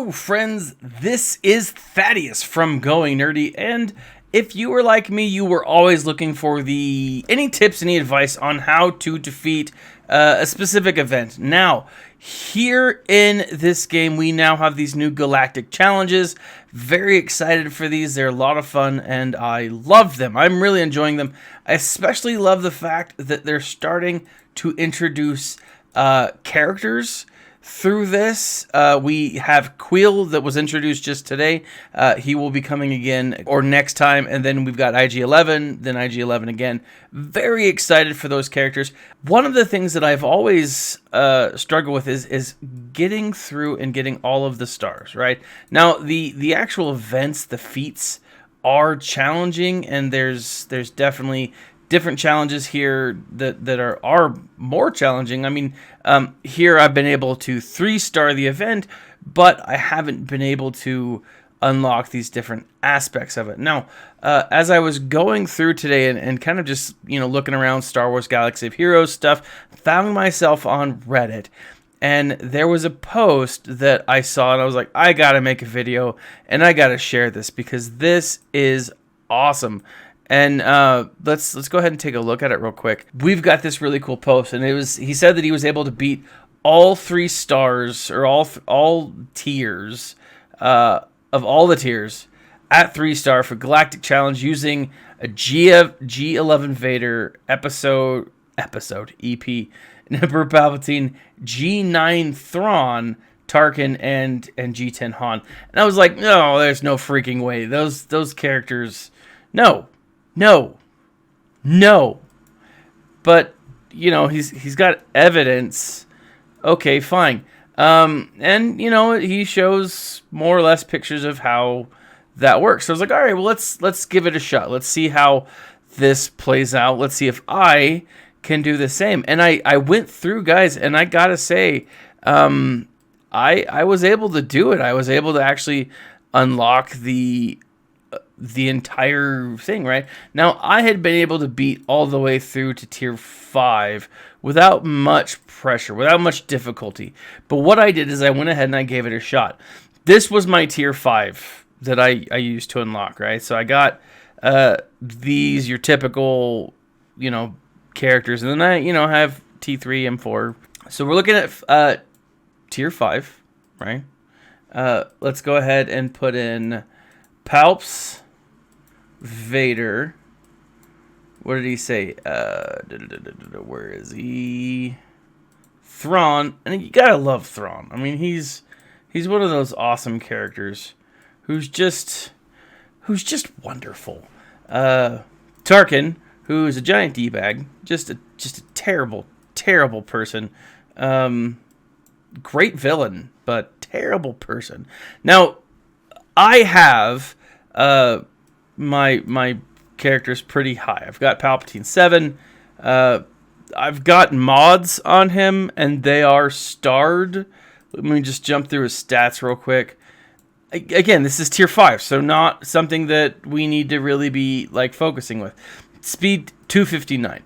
Hello friends, this is Thaddeus from Going Nerdy, and if you were like me, you were always looking for any tips, any advice on how to defeat a specific event. Now, here in this game, we now have these new Galactic challenges. Very excited for these. They're a lot of fun, and I love them. I'm really enjoying them. I especially love the fact that they're starting to introduce characters through this. We have Queel that was introduced just today. He will be coming again or next time. And then we've got IG-11, then IG-11 again. Very excited for those characters. One of the things that I've always struggled with is getting through and getting all of the stars, right? Now, the actual events, the feats are challenging, and there's definitely different challenges here that are more challenging. I mean, here I've been able to 3-star the event, but I haven't been able to unlock these different aspects of it. Now, as I was going through today and kind of just, looking around Star Wars Galaxy of Heroes stuff, found myself on Reddit, and there was a post that I saw, and I was like, I gotta make a video, and I gotta share this because this is awesome. And let's go ahead and take a look at it real quick. We've got this really cool post, and he said that he was able to beat all 3 stars or all tiers of all the tiers at 3-star for Galactic Challenge using a G11 Vader episode EP, Emperor Palpatine, G9 Thrawn, Tarkin, and G10 Han. And I was like, no, there's no freaking way. Those characters, no. But, he's got evidence. Okay, fine. And, he shows more or less pictures of how that works. So I was like, all right, well, let's give it a shot. Let's see how this plays out. Let's see if I can do the same. And I went through, guys, and I gotta say, I was able to do it. I was able to actually unlock the entire thing, right? Now, I had been able to beat all the way through to tier 5 without much pressure, without much difficulty. But what I did is I went ahead and I gave it a shot. This was my tier 5 that I used to unlock, right? So I got your typical, characters. And then I, have T3 and 4. So we're looking at tier 5, right? Let's go ahead and put in Palps, Vader. What did he say? Where is he? Thrawn. And you gotta love Thrawn. I mean, he's one of those awesome characters who's just wonderful. Tarkin, who is a giant D-bag, just a terrible person. Great villain, but terrible person. Now, I have my characters pretty high. I've got Palpatine 7. I've got mods on him, and they are starred. Let me just jump through his stats real quick. Again, this is tier 5, so not something that we need to really be focusing with. Speed 259,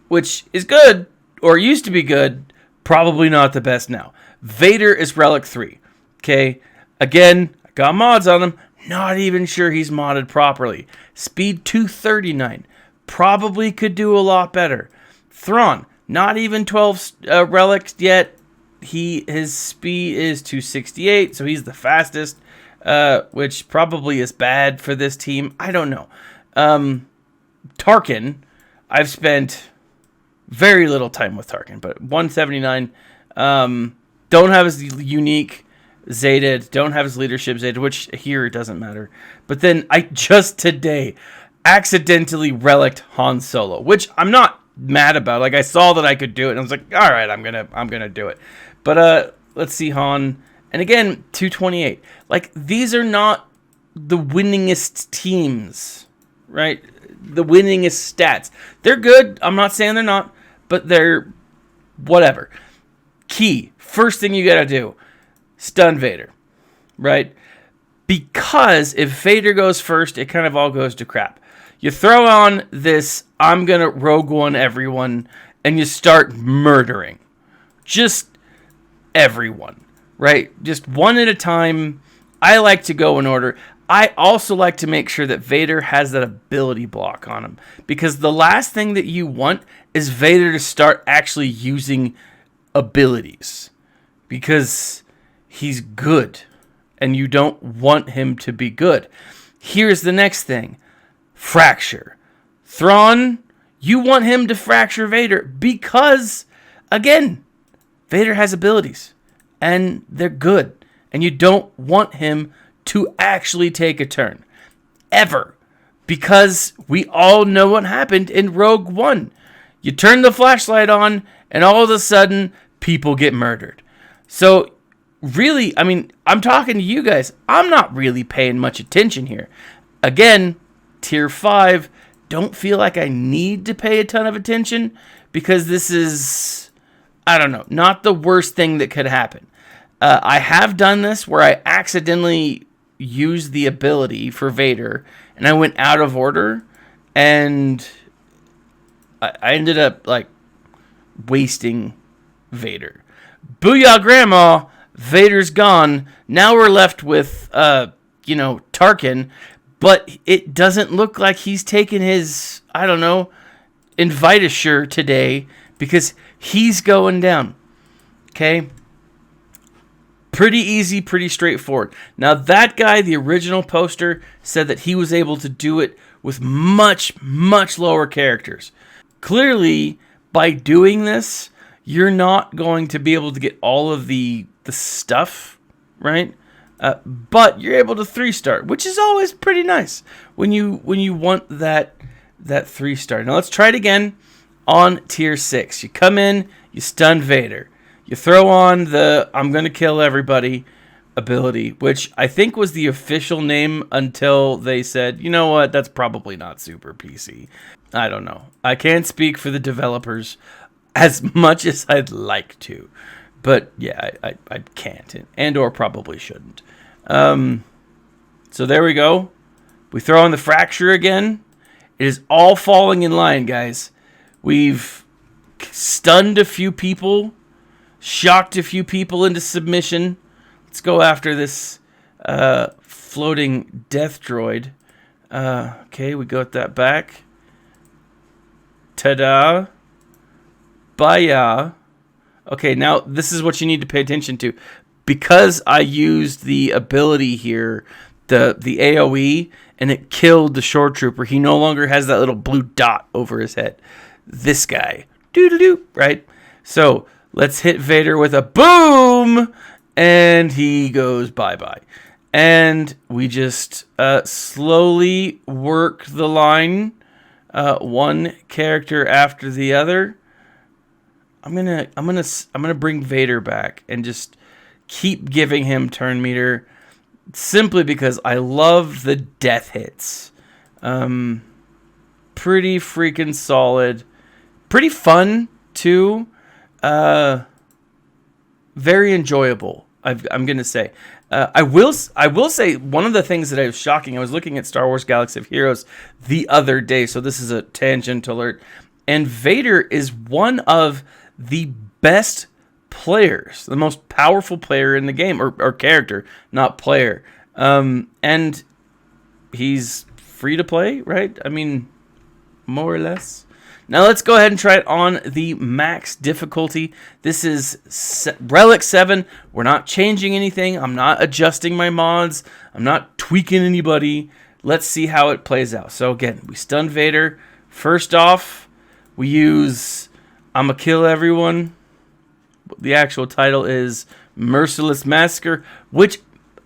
which is good, or used to be good, probably not the best now. Vader is Relic 3. Okay, again, I got mods on him. Not even sure he's modded properly. Speed 239. Probably could do a lot better. Thrawn, not even 12 relics yet. His speed is 268, so he's the fastest, which probably is bad for this team. I don't know. Tarkin, I've spent very little time with Tarkin, but 179. Don't have his unique Zeta, don't have his leadership Zeta, which here it doesn't matter. But then I just today accidentally relicked Han Solo, which I'm not mad about. I saw that I could do it, and I was like, all right, I'm gonna do it. But let's see, Han, and again 228. These are not the winningest teams, right? The winningest stats. They're good. I'm not saying they're not, but they're whatever. Key, first thing you gotta do. Stun Vader, right? Because if Vader goes first, it kind of all goes to crap. You throw on this, I'm going to Rogue One everyone, and you start murdering. Just everyone. right? Just one at a time. I like to go in order. I also like to make sure that Vader has that ability block on him, because the last thing that you want is Vader to start actually using abilities, because he's good and you don't want him to be good. Here's the next thing. Fracture. Thrawn, you want him to fracture Vader because, again, Vader has abilities and they're good, and you don't want him to actually take a turn. Ever. Because we all know what happened in Rogue One. You turn the flashlight on and all of a sudden people get murdered. So really, I mean, I'm talking to you guys. I'm not really paying much attention here. Again, tier 5, don't feel like I need to pay a ton of attention, because this is, I don't know, not the worst thing that could happen. I have done this where I accidentally used the ability for Vader and I went out of order, and I ended up like wasting Vader. Booyah, Grandma! Vader's gone. Now we're left with, Tarkin, but it doesn't look like he's taken his, I don't know, Invitasure today, because he's going down. Okay? Pretty easy, pretty straightforward. Now that guy, the original poster, said that he was able to do it with much, much lower characters. Clearly, by doing this, you're not going to be able to get all of the stuff, right? But you're able to 3-star, which is always pretty nice when you want that 3-star. Now let's try it again on tier 6. You come in, you stun Vader. You throw on the I'm gonna kill everybody ability, which I think was the official name until they said, you know what, that's probably not super PC. I don't know. I can't speak for the developers as much as I'd like to. But yeah, I can't, and or probably shouldn't. So there we go. We throw in the fracture again. It is all falling in line, guys. We've stunned a few people, shocked a few people into submission. Let's go after this floating death droid. Okay, we got that back. Ta-da. Baya. Okay, now this is what you need to pay attention to. Because I used the ability here, the AoE, and it killed the shore trooper, he no longer has that little blue dot over his head. This guy. Doo-doo-doo, right? So, let's hit Vader with a boom! And he goes bye-bye. And we just slowly work the line, one character after the other. I'm gonna bring Vader back and just keep giving him turn meter, simply because I love the death hits. Pretty freaking solid, pretty fun too. Very enjoyable. I'm gonna say. I will say one of the things that was shocking. I was looking at Star Wars Galaxy of Heroes the other day, so this is a tangent alert. And Vader is one of the best players, the most powerful player in the game, or character, not player. And he's free to play, right? I mean, more or less. Now let's go ahead and try it on the max difficulty. This is Relic 7. We're not changing anything. I'm not adjusting my mods. I'm not tweaking anybody. Let's see how it plays out. So again, we stun Vader. First off, we use I'ma kill everyone. The actual title is Merciless Massacre, which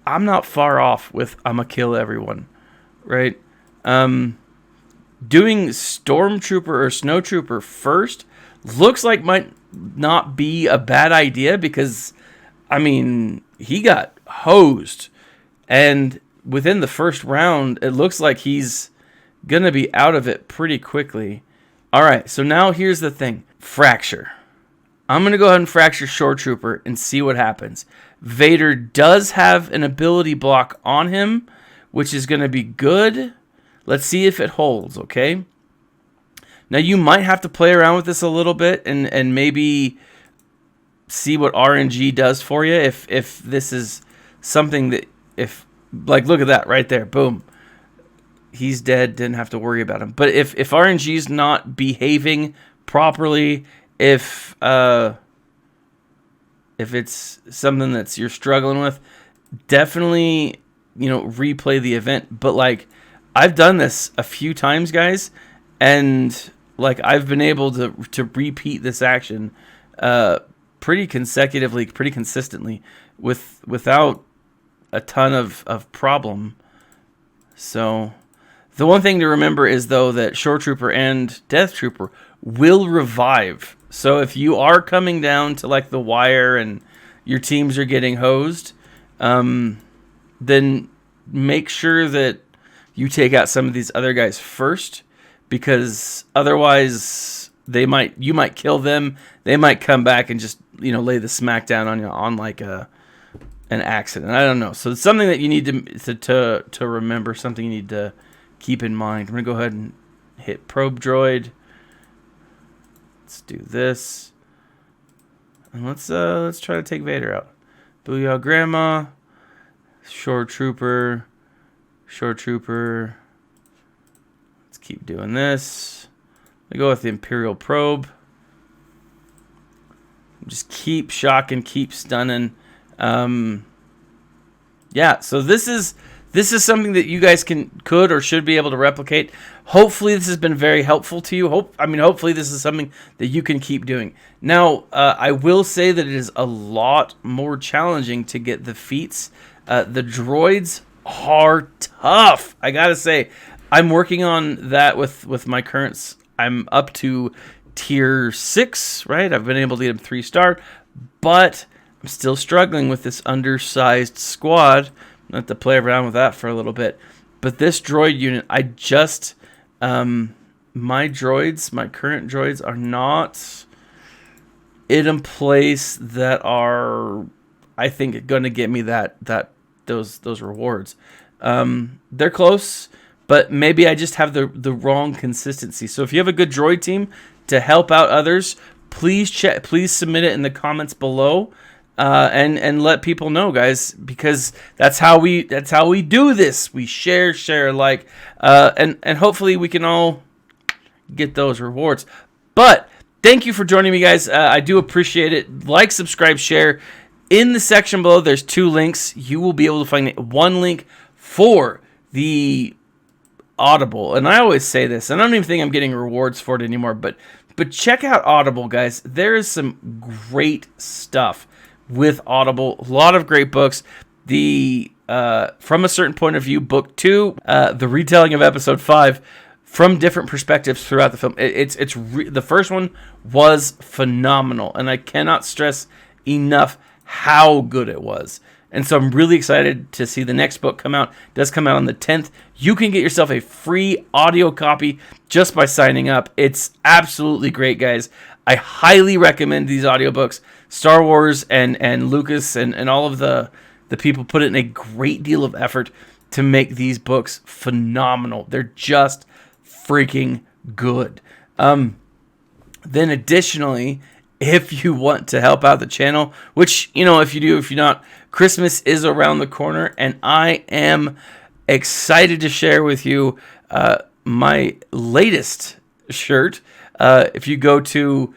I'm not far off with I'ma kill everyone, right? Doing Stormtrooper or Snowtrooper first looks like might not be a bad idea, because, I mean, he got hosed. And within the first round, it looks like he's going to be out of it pretty quickly. All right, so now here's the thing. Fracture. I'm going to go ahead and fracture Shore Trooper and see what happens. Vader does have an ability block on him, which is going to be good. Let's see if it holds, okay? Now, you might have to play around with this a little bit and maybe see what RNG does for you. If this is something that, if like, look at that right there, boom, he's dead. Didn't have to worry about him. But if RNG is not behaving properly, if it's something that's you're struggling with, definitely, replay the event. But like, I've done this a few times, guys, and like, I've been able to repeat this action pretty consecutively, pretty consistently, without a ton of problem. So the one thing to remember is, though, that Shore Trooper and Death Trooper will revive. So if you are coming down to like the wire and your teams are getting hosed, then make sure that you take out some of these other guys first, because otherwise you might kill them. They might come back and just lay the smackdown on you on like an accident. I don't know. So it's something that you need to remember. Something you need to keep in mind. I'm gonna go ahead and hit probe droid. Let's do this, and let's try to take Vader out. Booyah Grandma, Shore Trooper. Let's keep doing this. I go with the Imperial probe. Just keep shocking, keep stunning. Yeah. So this is something that you guys could or should be able to replicate. Hopefully this has been very helpful to you. Hopefully this is something that you can keep doing. Now, I will say that it is a lot more challenging to get the feats. The droids are tough. I gotta say, I'm working on that with my currents. I'm up to tier 6, right? I've been able to get him 3-star, but I'm still struggling with this undersized squad. I have to play around with that for a little bit. But this droid unit, my current droids are not in a place that are, I think, going to get me those rewards. They're close, but maybe I just have the wrong consistency. So if you have a good droid team to help out others, please submit it in the comments below. And let people know, guys, because that's how we do this. We share, like, and hopefully we can all get those rewards. But thank you for joining me, guys. I do appreciate it. Like, subscribe, share. In the section below, there's 2 links. You will be able to find one link for the Audible, and I always say this, and I don't even think I'm getting rewards for it anymore. But check out Audible, guys. There is some great stuff with Audible. A lot of great books. The From a Certain Point of View, book 2, the retelling of episode 5, from different perspectives throughout the film. The first one was phenomenal, and I cannot stress enough how good it was. And so I'm really excited to see the next book come out. It does come out on the 10th. You can get yourself a free audio copy just by signing up. It's absolutely great, guys. I highly recommend these audiobooks. Star Wars and Lucas and all of the people put in a great deal of effort to make these books phenomenal. They're just freaking good. Then additionally, if you want to help out the channel, which, if you do, if you're not, Christmas is around the corner, and I am excited to share with you my latest shirt. If you go to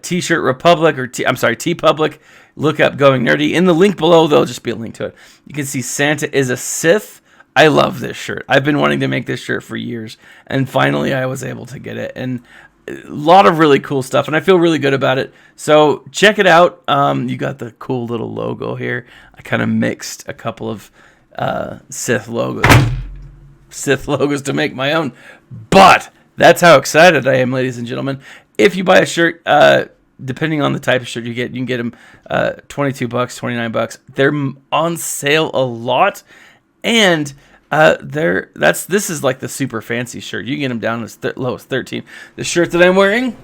T-Shirt Republic or TeePublic, look up Going Nerdy. In the link below, there'll just be a link to it. You can see Santa is a Sith. I love this shirt. I've been wanting to make this shirt for years, and finally I was able to get it. And a lot of really cool stuff, and I feel really good about it. So check it out. You got the cool little logo here. I kind of mixed a couple of Sith logos to make my own. But that's how excited I am, ladies and gentlemen. If you buy a shirt, depending on the type of shirt you can get them $22, $29. They're on sale a lot, and this is like the super fancy shirt. You can get them down as low as $13. The shirt that I'm wearing,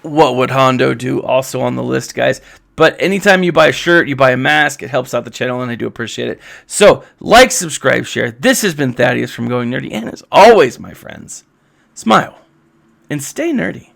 What Would Hondo Do? Also on the list, guys. But anytime you buy a shirt, you buy a mask, it helps out the channel, and I do appreciate it. So, like, subscribe, share. This has been Thaddeus from Going Nerdy, and as always, my friends, smile and stay nerdy.